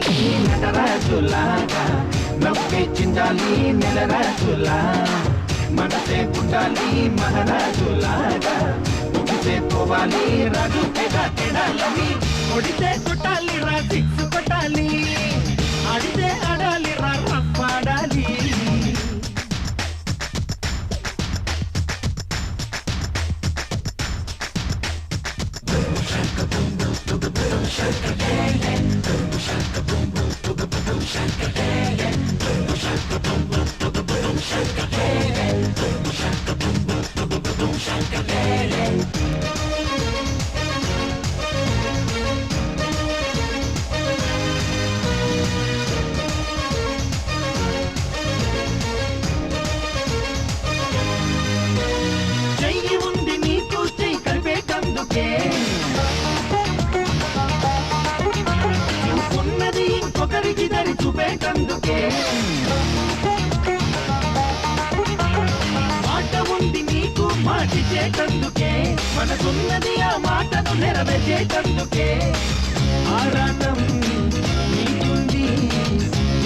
చెయ్యాలి నటరాజులాగా, నవ్వే చిందాలి నెలరాజులా, మనసే పుట్టాలి మహారాజులాగా, ముగిసే పోవాలి రాజు తెడాలని, కొడితే కొట్టాలి రా సిక్స్ కొట్టాలి, ఆడితే ఆడాలి రా రఫ్ ఆడాలి. చెయ్యి ఉంది నీకు చెయ్యి కలిపేటందుకే, ఉన్నది ఇంకొకరికి దరి చూపేటందుకే, మాట ఉంది నీకు మాటిచేటందుకే, మనసున్నది ఆ మాటను నెరవేర్చేటందుకే, ఆరాటం నీకుంది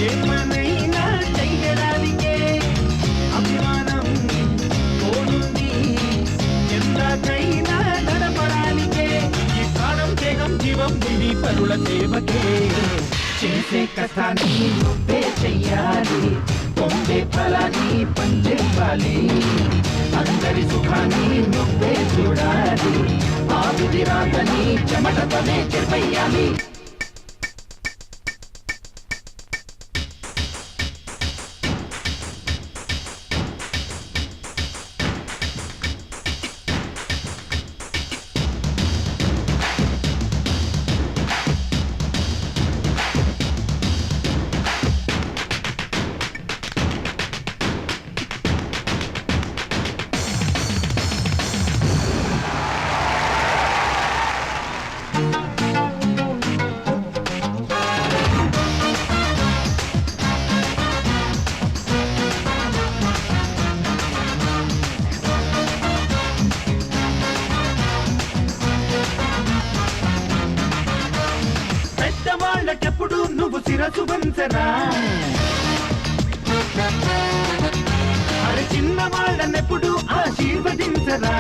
ఏమనైనా చెయ్యడానికే, అభిమానం కోనుంది ఎంతకైనా నడపడానికే, ఈ ప్రాణం దేహం జీవం దివి పరుల సేవకే, చేసే కథాన్ని నువ్వే చెయ్యాలి, పొందే ఫలాన్ని పంచేవ్వాలి, అందరి సుఖాన్ని నువ్వే చూడాలి, ఆ విధి రాతని చెమటతోనే చెరిపెయ్యాలి. పెద్దవాళ్ళకెప్పుడు నువ్వు శిరసు వంచరా, అరే చిన్న వాళ్ళనెప్పుడు ఆశీర్వదించరా,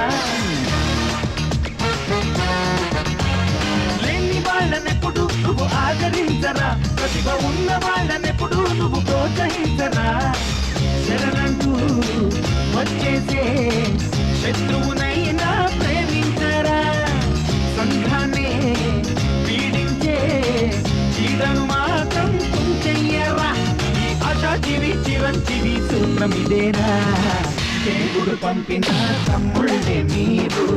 లేని వాళ్ళనెప్పుడు నువ్వు ఆదరించరా, ప్రతిభ ఉన్న వాళ్ళనెప్పుడు నువ్వు ప్రోత్సహించరా, శరణంటూ వచ్చేసే శత్రువునైనా ప్రేమించరా, సంఘాన్ని పీడించే చీడను మాత్రం చెయ్యరా, ఈ ఆశాజీవి చిరంజీవి సూత్రం ఇదేరా, దేవుడు పంపిన తమ్ముళ్ళే మీరు,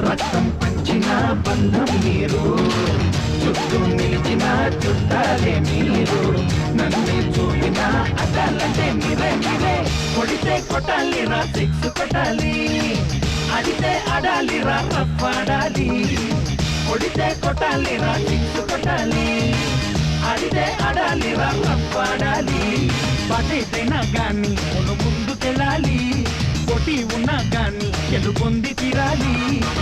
రక్తం పంచిన బంధం మీరు, చుట్టూ నిలిచిన చుట్టాలే మీరు, నన్నే చూపిన అదాలంటే మీరే మీరే, కొడితే కొట్టాలి రా సిక్స్ కొట్టాలి, ఆడితే ఆడాలి రా రఫ్ ఆడాలి, కొడితే కొట్టాలి రా సిక్స్ కొట్టాలి, ఆడితే ఆడాలి రా రఫ్ ఆడాలి, పాటైతేనా గాని మును ముందుకెళ్ళాలి, పోటీ ఉన్నా గాని గెలుపొంది తీరాలి,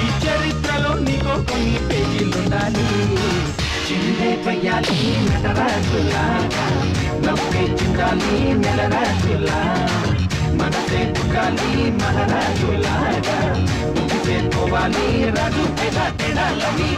ఈ చరిత్రలో నీకో కొన్ని పేజీలుండాలి, చిందే పయ్యాలి నటరాజులాగా, నవ్వే చిందాలి నెలరాజులా, మనసే పుట్టాలి మహారాజులాగా, ముగిసే పోవాలి రాజు తెడాలని.